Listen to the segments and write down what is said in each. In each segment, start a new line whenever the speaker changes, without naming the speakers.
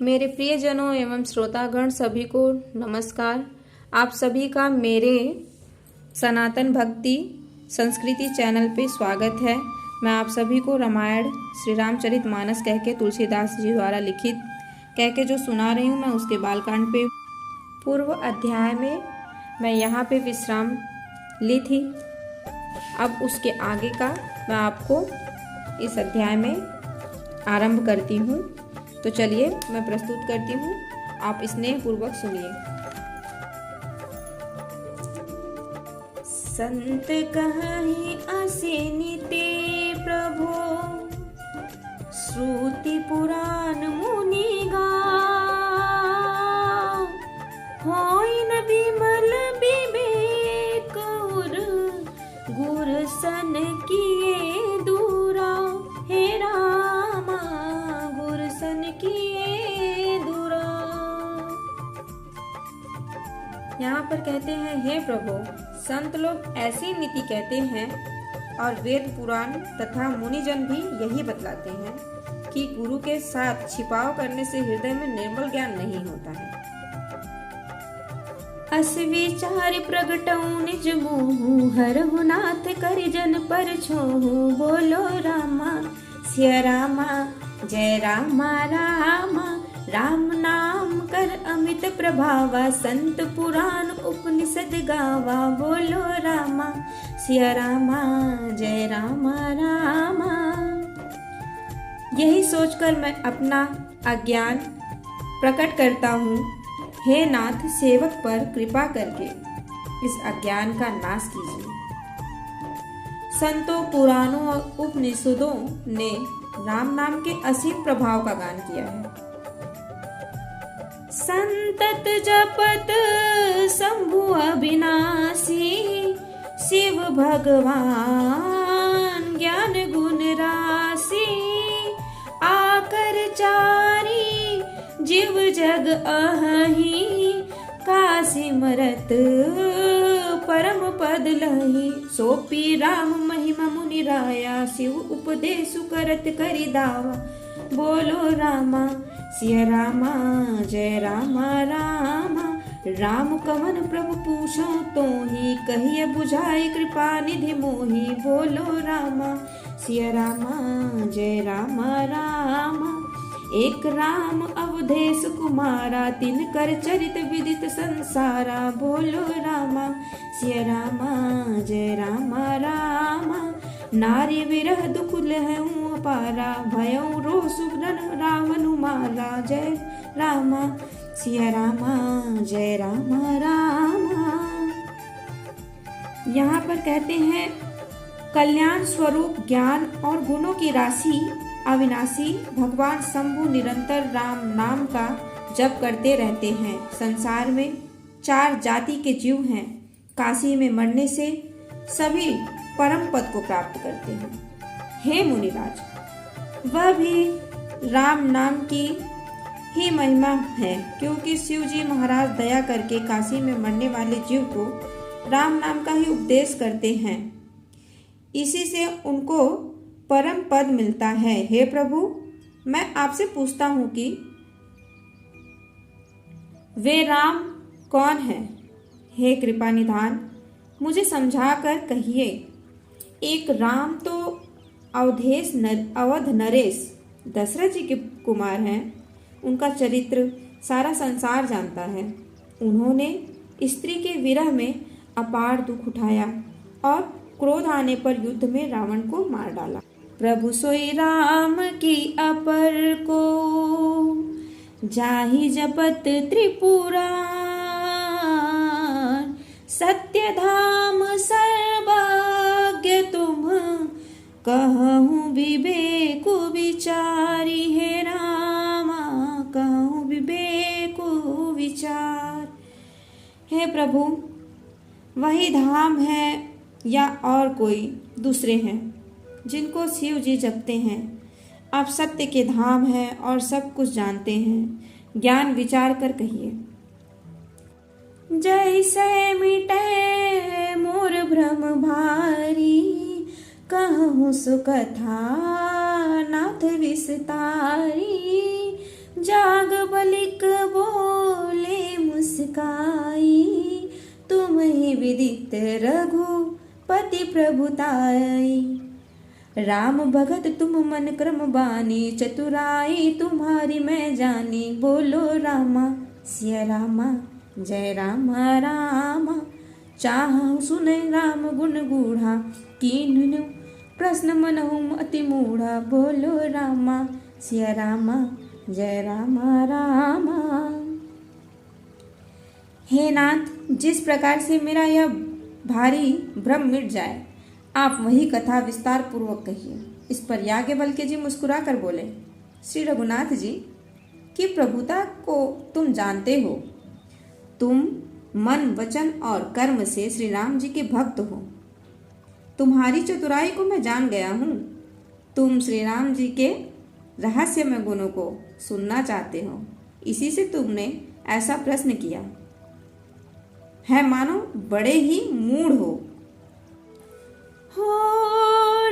मेरे प्रियजनों एवं श्रोतागण सभी को नमस्कार। आप सभी का मेरे सनातन भक्ति संस्कृति चैनल पे स्वागत है। मैं आप सभी को रामायण श्री रामचरितमानस कह के तुलसीदास जी द्वारा लिखित कह के जो सुना रही हूँ, मैं उसके बालकांड पे पूर्व अध्याय में मैं यहाँ पे विश्राम ली थी। अब उसके आगे का मैं आपको इस अध्याय में आरंभ करती हूँ। तो चलिए मैं प्रस्तुत करती हूँ, आप स्नेहपूर्वक सुनिए। संत कहि असिनिते प्रभो, श्रुति पुराण मुनि गाओ। होई न विमल विवेक गुर सन किए दूरा, हे रामा गुर सन किए दूरा। यहाँ पर कहते हैं, हे प्रभु, संत लोग ऐसी नीति कहते हैं और वेद पुराण तथा मुनिजन भी यही बतलाते हैं कि गुरु के साथ छिपाव करने से हृदय में निर्मल ज्ञान नहीं होता है। अस विचार प्रगटऊ निज मोहु, हरहु नाथ कर जन पर छोहु। बोलो रामा सिया रामा, जय रामा रामा। राम नाम कर अमित प्रभावा, संत पुराण उपनिषद गावा। बोलो रामा सिया रामा, जय रामा रामा। यही सोचकर मैं अपना अज्ञान प्रकट करता हूँ। हे नाथ, सेवक पर कृपा करके इस अज्ञान का नाश कीजिए। संतों, पुराणों और उपनिषदों ने राम नाम के असीम प्रभाव का गान किया है। संतत जपत शंभु अविनाशी, शिव भगवान ज्ञान गुण राशि। आकर चारी जीव जग अहि, काशी मरत परम पद लहि। सोपी राम महिमा मुनि राया, शिव उपदेश करत करि दावा। बोलो रामा सिया रामा, जय रामा रामा। राम कवन प्रभु पूछो तो ही, कहिए बुझाई कृपा निधि मोहि। बोलो रामा सिया रामा, जय रामा रामा। एक राम अवधेश कुमारा, तिन कर चरित विदित संसारा। बोलो रामा सिया रामा, जय रामा रामा। नारी विरह दुख लहऊ अपारा, भयऊ रोष रावण मारा। जय रामा सिया रामा, जय रामा रामा। यहाँ पर कहते हैं, कल्याण स्वरूप ज्ञान और गुणों की राशि अविनाशी भगवान शंभु निरंतर राम नाम का जप करते रहते हैं। संसार में 4 जाति के जीव हैं। काशी में मरने से सभी परम पद को प्राप्त करते हैं। हे मुनिराज, वह भी राम नाम की ही महिमा है, क्योंकि शिव जी महाराज दया करके काशी में मरने वाले जीव को राम नाम का ही उपदेश करते हैं। इसी से उनको परम पद मिलता है। हे प्रभु, मैं आपसे पूछता हूँ कि वे राम कौन है? हे कृपा निधान, मुझे समझा कर कहिए। एक राम तो अवध नरेश दशरथ जी के कुमार हैं। उनका चरित्र सारा संसार जानता है। उन्होंने स्त्री के विरह में अपार दुख उठाया और क्रोध आने पर युद्ध में रावण को मार डाला। प्रभु सोई राम की अपर को, जाहि जपत त्रिपुराण। सत्य धाम सर्वज्ञ तुम, कहूँ विवेक विचारी। हे रामा कहूँ विवेक विचार। हे प्रभु, वही धाम है या और कोई दूसरे हैं जिनको शिव जी जपते हैं? आप सत्य के धाम हैं और सब कुछ जानते हैं। ज्ञान विचार कर कहिए। जैसे मिटे मोर भ्रम भारी, कहूँ सुकथा नाथ विस्तारी। जाग पलिक बोले मुस्काई, तुम्हें विदित रघुपति प्रभुताई। राम भगत तुम मन क्रम बानी, चतुराई तुम्हारी मैं जानी। बोलो रामा सिया रामा, जय रामा रामा। चाहूँ सुने राम गुण गूढ़ा, कीन्हु प्रश्न मनहु अति मूढ़ा। बोलो रामा सिया रामा, जय रामा रामा। हे नाथ, जिस प्रकार से मेरा यह भारी भ्रम मिट जाए, आप वही कथा विस्तार पूर्वक कहिए। इस पर याज्ञवल्क्य जी मुस्कुरा कर बोले, श्री रघुनाथ जी की प्रभुता को तुम जानते हो। तुम मन वचन और कर्म से श्री राम जी के भक्त हो। तुम्हारी चतुराई को मैं जान गया हूँ। तुम श्री राम जी के रहस्यमय गुणों को सुनना चाहते हो, इसी से तुमने ऐसा प्रश्न किया है, मानो बड़े ही मूढ़ हो।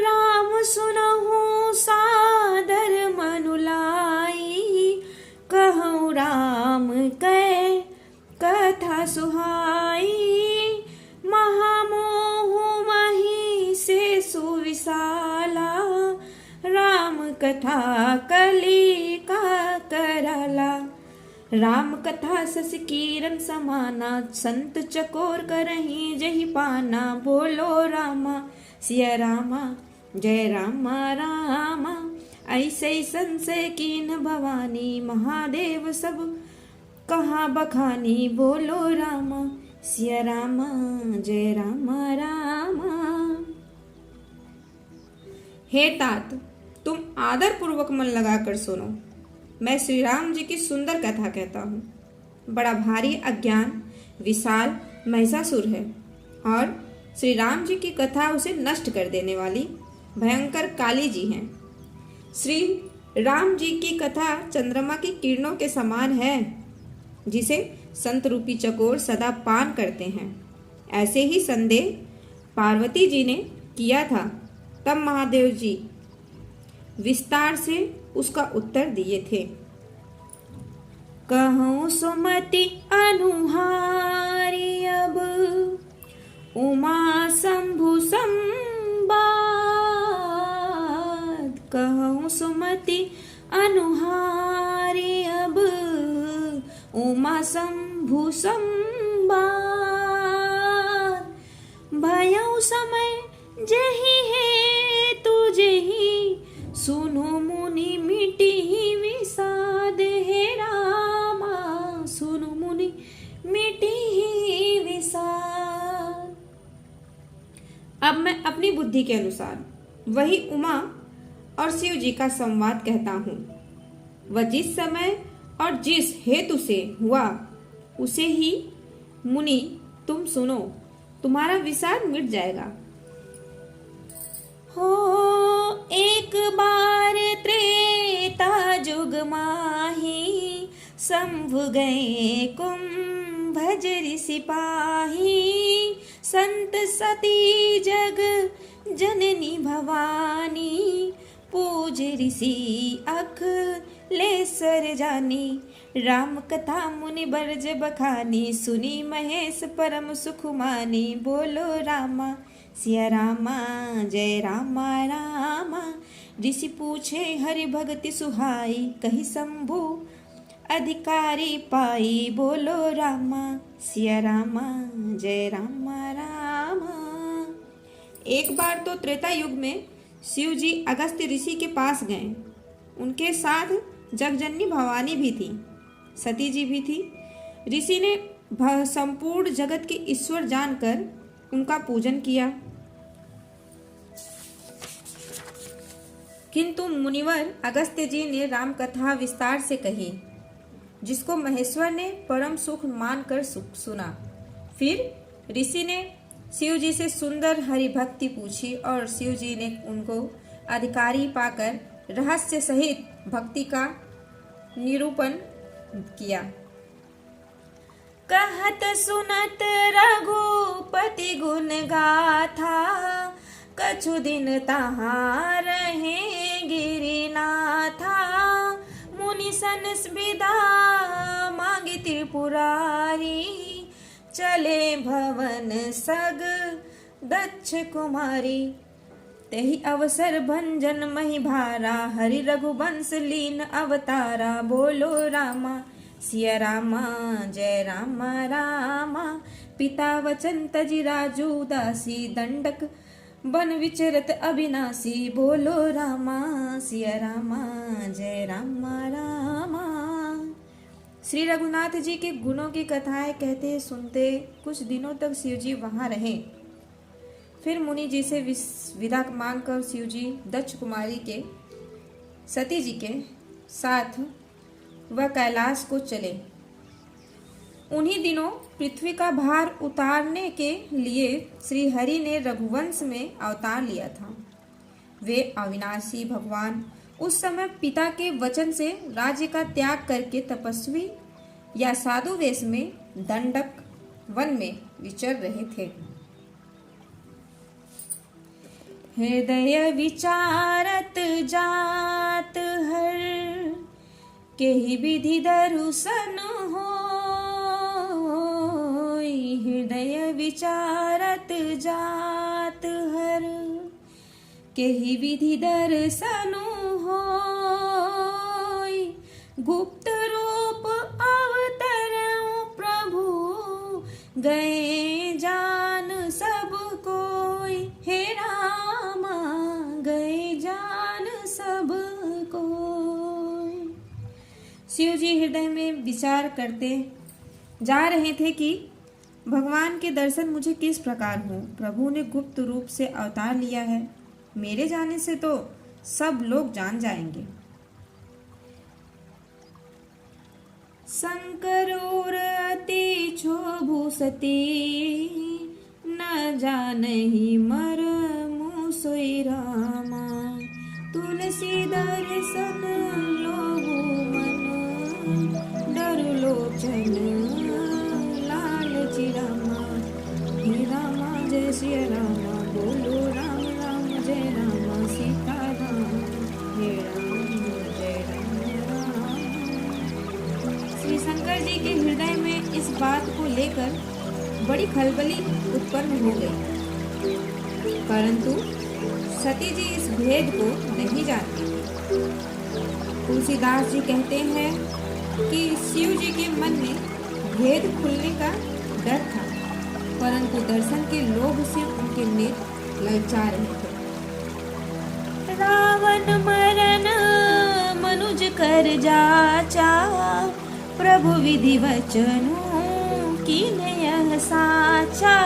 राम सुनहु सादर मनुलाई, कहूँ राम कै कथा सुहाई। महामोह मही से सुविशाला, राम कथा कली का कराला। राम कथा सस किरण समाना, संत चकोर करही जही पाना। बोलो रामा सिया रामा, जय रामा रामा। ऐसे संशय कीन भवानी, महादेव सब कहाँ बखानी। बोलो रामा सिया रामा, जय रामा रामा। हे तात, तुम आदर पूर्वक मन लगाकर सुनो। मैं श्री राम जी की सुंदर कथा कहता हूँ। बड़ा भारी अज्ञान विशाल महिषासुर है और श्री राम जी की कथा उसे नष्ट कर देने वाली भयंकर काली जी हैं। श्री राम जी की कथा चंद्रमा की किरणों के समान है, जिसे संत रूपी चकोर सदा पान करते हैं। ऐसे ही संदेह पार्वती जी ने किया था, तब महादेव जी विस्तार से उसका उत्तर दिए थे। कहूँ सुमति अनुहारी, अब उमा शंभु संवाद। कहूँ सुमति अनुहारी, अब उमा शंभु संवाद। भयउ समय जही है तुझे ही, सुनो मुनि मिटी विषाद। हे रामा सुनो मुनि मिटी विषाद। अब मैं अपनी बुद्धि के अनुसार वही उमा और शिव जी का संवाद कहता हूँ। वह जिस समय और जिस हेतु से हुआ, उसे ही मुनि तुम सुनो, तुम्हारा विषाद मिट जाएगा। हो एक बार त्रेता जुग माही, शंभु गए कुंभज ऋषि पाही। संत सती जग जननी भवानी, पूज ऋषि अखिलेश्वर जानी। राम कथा मुनि बरज बखानी, सुनी महेश परम सुख मानी। बोलो रामा सिया रामा, जय रामा रामा। ऋषि पूछे हरि भगति सुहाई, कही शंभु अधिकारी पाई। बोलो रामा सिया रामा, जय रामा रामा। एक बार तो त्रेता युग में शिव जी अगस्त्य ऋषि के पास गए। उनके साथ जगजननी भवानी भी थी, सती जी भी थी। ऋषि ने संपूर्ण जगत के ईश्वर जानकर उनका पूजन किया, किंतु मुनिवर अगस्त्य जी ने राम कथा विस्तार से कही, जिसको महेश्वर ने परम सुख मानकर सुना। फिर ऋषि ने शिव जी से सुंदर हरि भक्ति पूछी और शिव जी ने उनको अधिकारी पाकर रहस्य सहित भक्ति का निरूपण किया। कहत सुनत रघुपति गुण गाथा, कछु दिन तहाँ रहे गिरिनाथा। मुनि सन विदा पुरारी, चले भवन सग दक्ष कुमारी। तेहि अवसर भंजन मही भारा, हरि रघुवंश लीन अवतारा। बोलो रामा सिया रामा, जय रामा रामा। पिता वचन तजि राजू दासी, दंडक बन विचरत अविनाशी। बोलो रामा सिया रामा, जय रामा रामा। श्री रघुनाथ जी के गुणों की कथाएं कहते सुनते कुछ दिनों तक शिव जी वहां रहे। फिर मुनि जी से विदा मांगकर शिव जी दक्ष कुमारी के सती जी के साथ वह कैलाश को चले। उन्हीं दिनों पृथ्वी का भार उतारने के लिए श्री हरि ने रघुवंश में अवतार लिया था। वे अविनाशी भगवान उस समय पिता के वचन से राज्य का त्याग करके तपस्वी या साधु वेश में दंडक वन में विचर रहे थे। हृदय विचारत जात हर, केहि विधि दर्शन होई। हृदय विचारत जात हर, केहि विधि दर्शन होई। गुप्त रूप अवतरऊ प्रभु, गए जान सब कोई। हे रामा गए जान सब कोई। शिव जी हृदय में विचार करते जा रहे थे कि भगवान के दर्शन मुझे किस प्रकार हो। प्रभु ने गुप्त रूप से अवतार लिया है, मेरे जाने से तो सब लोग जान जाएंगे। शंकरोर अति क्षोभु सती, न जानहि मरमु सोई रामा। तुलसी दर्शन लोभु मन, डरु लोचन लालची रामा। हे रामा जय सिया रामा, बोलो राम राम जय रामा। सीता राम हे राम जय राम राम। श्री शंकर जी के हृदय में इस बात को लेकर बड़ी खलबली उत्पन्न हो गई, परंतु सती जी इस भेद को नहीं जानती। तुलसीदास जी कहते हैं कि शिव जी के मन में भेद खुलने का डर था, परंतु दर्शन के लोभ से उनके नेत्र ललचा रहे थे। रावण मरण मनुज कर जाचा, प्रभु विधि वचनु कीन यह साचा।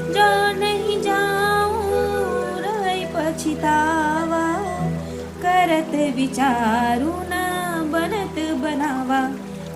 जो नहीं जाऊं रही पछितावा, करत विचारू न बनत बनावा।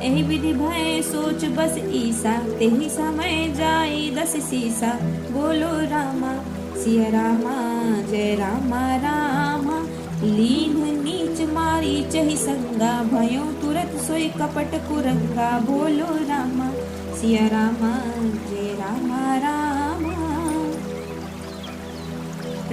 एहि विधि भय सोच बस ईसा, तेहि समय जाई दस सीसा। बोलो रामा सिया रामा, जय रामा रामा। लीन नीच मारी चहि संगा, भयो तुरत सोई कपट कुरंगा। बोलो रामा सिया रामा, जय रामा रामा।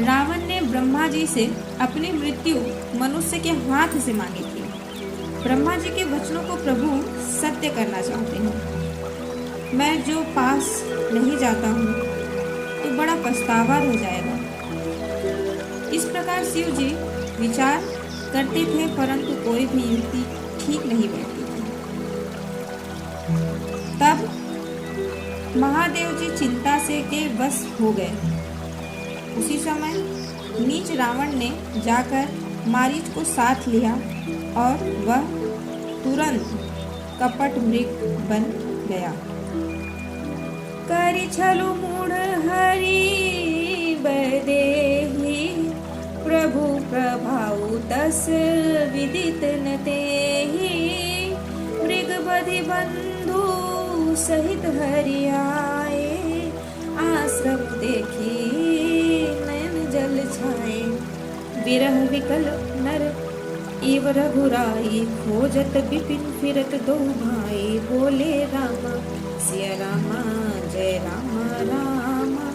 रावण ने ब्रह्मा जी से अपनी मृत्यु मनुष्य के हाथ से मांगी थी। ब्रह्मा जी के वचनों को प्रभु सत्य करना चाहते हैं। मैं जो पास नहीं जाता हूँ तो बड़ा पछतावा हो जाएगा। इस प्रकार शिव जी विचार करते थे, परंतु कोई भी युक्ति ठीक नहीं बैठती थी। तब महादेव जी चिंता से के वश हो गए। उसी समय नीच रावण ने जाकर मारीच को साथ लिया और वह तुरंत कपट मृग बन गया। करि छलु मूढ़ हरि बदेहि, प्रभु प्रभाउ तस विदित न तेहि। मृग बधि बंधु सहित हरि आए, आश्रम देखी नयन जल छाए। विरह विकल नर इव रघुराई, खोजत विपिन फिरत दो भाई। बोले रामा सिया रामा, जय रामा रामा।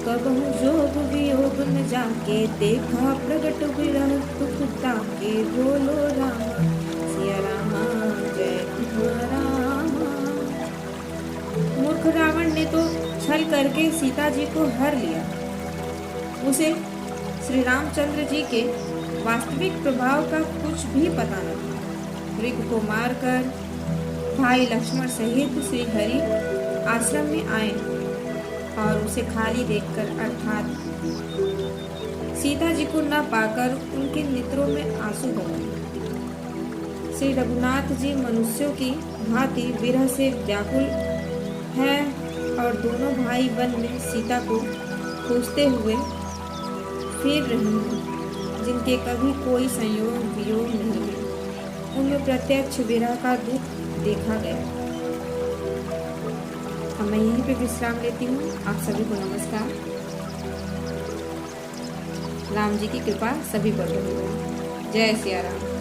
कबहु जोग वियोग न जाके, देखा प्रगट विरह दुख ताके। बोलो रामा सिया रामा, जय रामा रामा। फिर रावण ने तो छल करके सीता जी को हर लिया। उसे श्री रामचंद्र जी के वास्तविक प्रभाव का कुछ भी पता न था। ऋग को मारकर भाई लक्ष्मण सहित श्री हरि आश्रम में आए और उसे खाली देखकर अर्थात सीता जी को न पाकर उनके नेत्रों में आंसू बहे। श्री रघुनाथ जी मनुष्यों की भांति विरह से व्याकुल हैं और दोनों भाई वन में सीता को खोजते हुए फिर रहे हैं, जिनके कभी कोई संयोग वियोग नहीं है। उनमें प्रत्यक्ष विरह का दुख देखा गया। अब मैं यहीं पे विश्राम लेती हूँ। आप सभी को नमस्कार। राम जी की कृपा सभी पर बनी रहे। जय सिया राम।